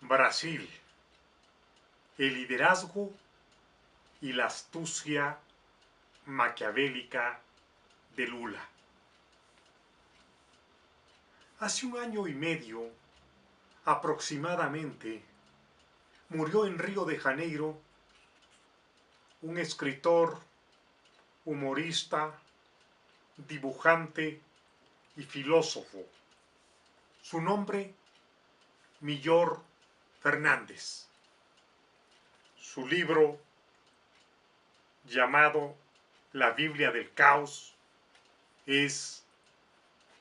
Brasil, el liderazgo y la astucia maquiavélica de Lula. Hace 1 año y medio, aproximadamente, murió en Río de Janeiro un escritor, humorista, dibujante y filósofo. Su nombre, Millor Fernández. Su libro, llamado La Biblia del Caos, es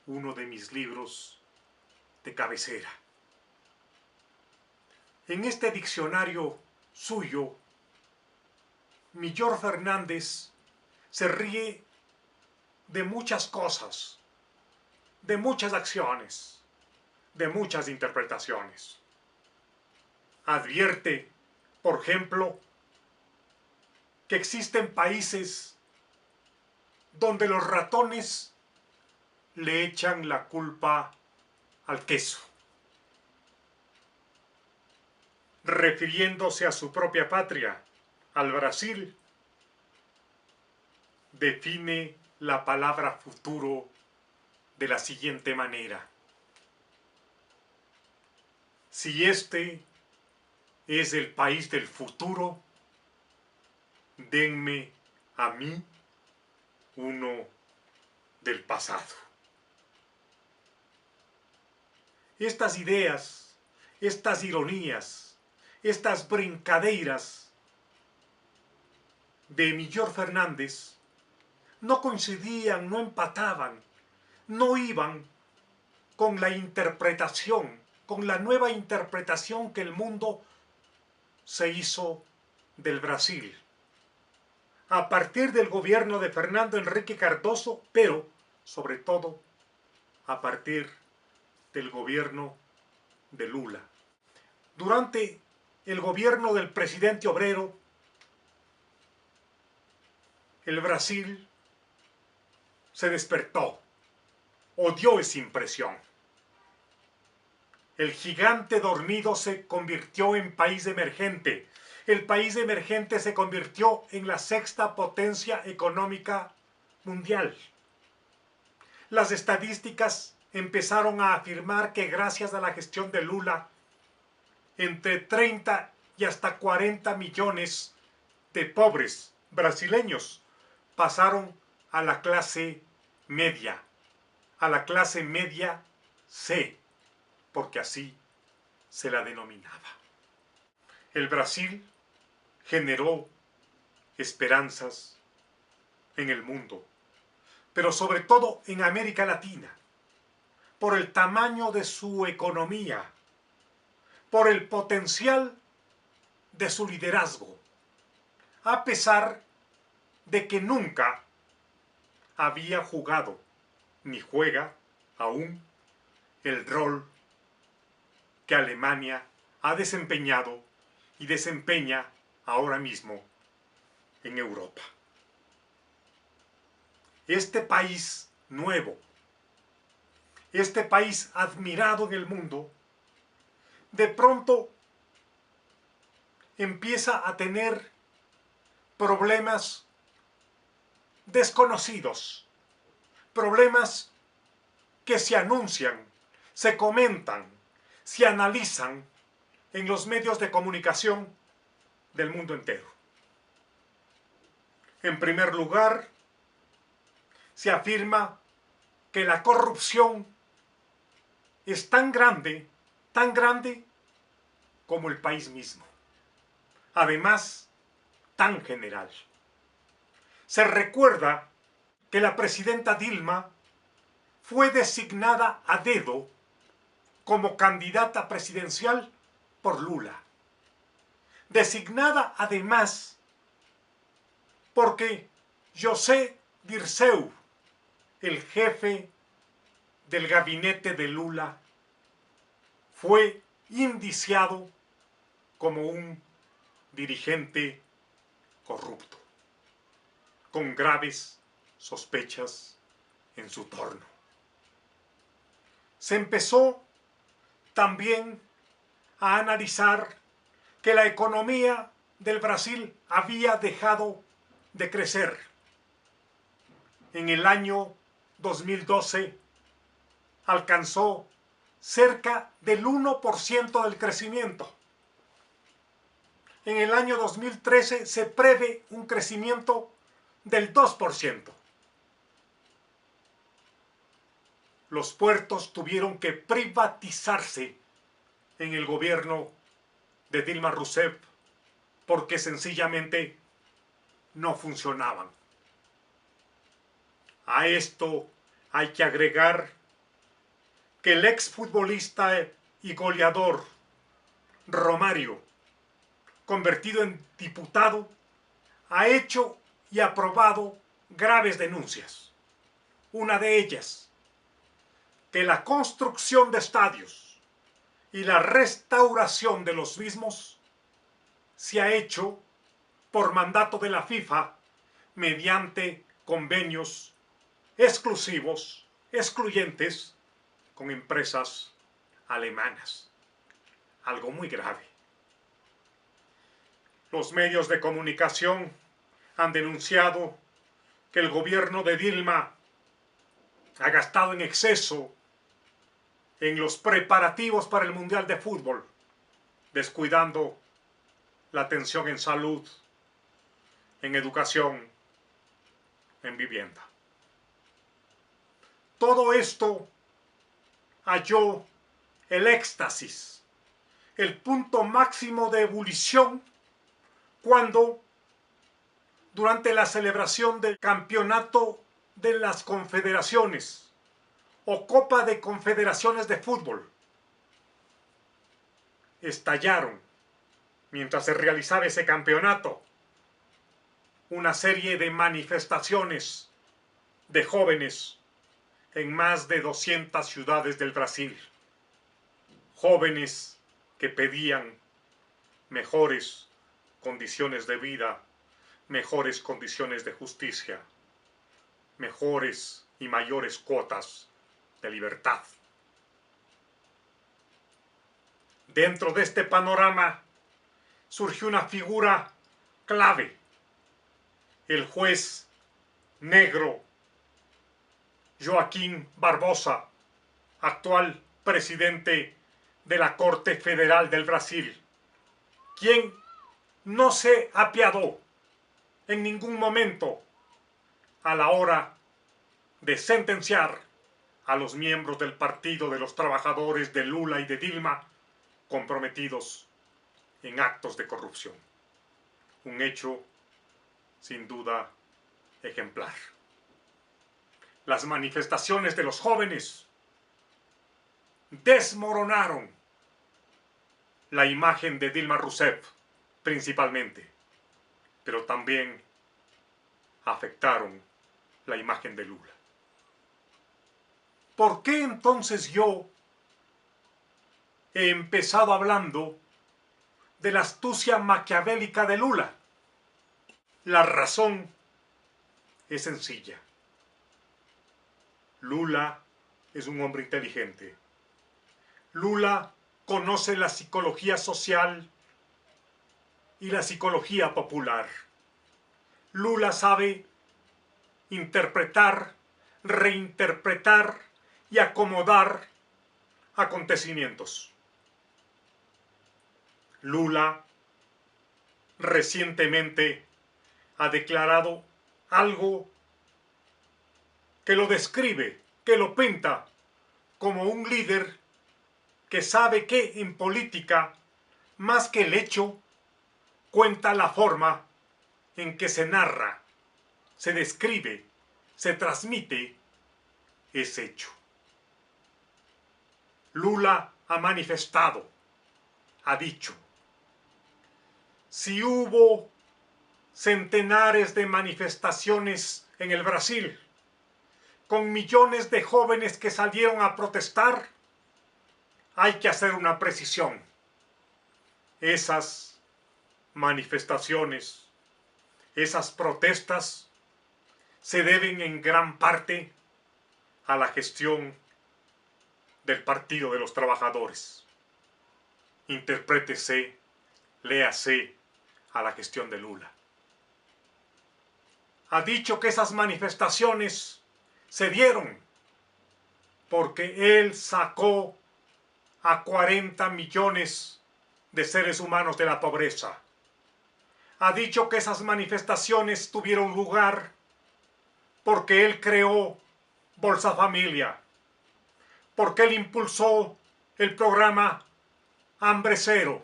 uno de mis libros de cabecera. En este diccionario suyo, Millor Fernández se ríe de muchas cosas, de muchas acciones, de muchas interpretaciones. Advierte, por ejemplo, que existen países donde los ratones le echan la culpa al queso, refiriéndose a su propia patria, al Brasil. Define la palabra futuro de la siguiente manera: si este es el país del futuro, denme a mí uno del pasado. Estas ideas, estas ironías, estas brincadeiras de Millor Fernández no coincidían, no empataban, no iban con la interpretación, con la nueva interpretación que el mundo se hizo del Brasil a partir del gobierno de Fernando Henrique Cardoso, pero sobre todo a partir del gobierno de Lula. Durante el gobierno del presidente Obrero, el Brasil se despertó o dio esa impresión. El gigante dormido se convirtió en país emergente. El país emergente se convirtió en la sexta potencia económica mundial. Las estadísticas empezaron a afirmar que gracias a la gestión de Lula, entre 30 y hasta 40 millones de pobres brasileños pasaron a la clase media C, porque así se la denominaba. El Brasil generó esperanzas en el mundo, pero sobre todo en América Latina, por el tamaño de su economía, por el potencial de su liderazgo, a pesar de que nunca había jugado ni juega aún el rol que Alemania ha desempeñado y desempeña ahora mismo en Europa. Este país nuevo, este país admirado en el mundo, de pronto empieza a tener problemas desconocidos, problemas que se anuncian, se comentan, se analizan en los medios de comunicación del mundo entero. En primer lugar, se afirma que la corrupción es tan grande como el país mismo. Además, tan general. Se recuerda que la presidenta Dilma fue designada a dedo como candidata presidencial por Lula. Designada además porque José Dirceu, el jefe del gabinete de Lula, fue indiciado como un dirigente corrupto, con graves sospechas en su torno. Se empezó también a analizar que la economía del Brasil había dejado de crecer. En el año 2012 alcanzó cerca del 1% del crecimiento. En el año 2013 se prevé un crecimiento del 2%. Los puertos tuvieron que privatizarse en el gobierno de Dilma Rousseff porque sencillamente no funcionaban. A esto hay que agregar que el exfutbolista y goleador Romario, convertido en diputado, ha hecho y aprobado graves denuncias. Una de ellas, que la construcción de estadios y la restauración de los mismos se ha hecho por mandato de la FIFA mediante convenios exclusivos, excluyentes, con empresas alemanas. Algo muy grave. Los medios de comunicación han denunciado que el gobierno de Dilma ha gastado en exceso en los preparativos para el Mundial de Fútbol, descuidando la atención en salud, en educación, en vivienda. Todo esto halló el éxtasis, el punto máximo de ebullición, cuando durante la celebración del campeonato de las confederaciones o Copa de Confederaciones de Fútbol, estallaron, mientras se realizaba ese campeonato, una serie de manifestaciones de jóvenes en más de 200 ciudades del Brasil. Jóvenes que pedían mejores condiciones de vida, mejores condiciones de justicia, mejores y mayores cuotas de libertad. Dentro de este panorama surgió una figura clave, el juez negro Joaquim Barbosa, actual presidente de la Corte Federal del Brasil, quien no se apiadó en ningún momento a la hora de sentenciar a los miembros del Partido de los Trabajadores de Lula y de Dilma comprometidos en actos de corrupción. Un hecho sin duda ejemplar. Las manifestaciones de los jóvenes desmoronaron la imagen de Dilma Rousseff principalmente, pero también afectaron la imagen de Lula. ¿Por qué entonces yo he empezado hablando de la astucia maquiavélica de Lula? La razón es sencilla. Lula es un hombre inteligente. Lula conoce la psicología social y la psicología popular. Lula sabe interpretar, reinterpretar y acomodar acontecimientos. Lula recientemente ha declarado algo que lo describe, que lo pinta como un líder que sabe que en política, más que el hecho, cuenta la forma en que se narra, se describe, se transmite ese hecho. Lula ha manifestado, ha dicho, si hubo centenares de manifestaciones en el Brasil, con millones de jóvenes que salieron a protestar, hay que hacer una precisión. Esas manifestaciones, esas protestas, se deben en gran parte a la gestión del Partido de los Trabajadores. interprétese, léase a la gestión de Lula. Ha dicho que esas manifestaciones se dieron porque él sacó a 40 millones de seres humanos de la pobreza. Ha dicho que esas manifestaciones tuvieron lugar porque él creó Bolsa Familia, porque él impulsó el programa Hambre Cero,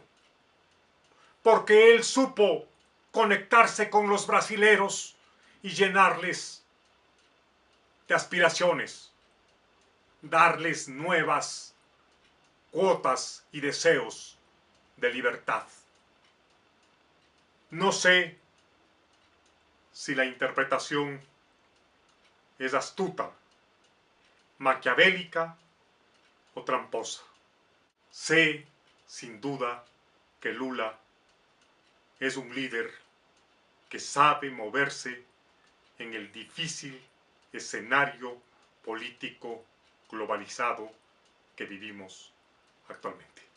porque él supo conectarse con los brasileros y llenarles de aspiraciones, darles nuevas cuotas y deseos de libertad. No sé si la interpretación es astuta, maquiavélica o tramposa. Sé, sin duda, que Lula es un líder que sabe moverse en el difícil escenario político globalizado que vivimos actualmente.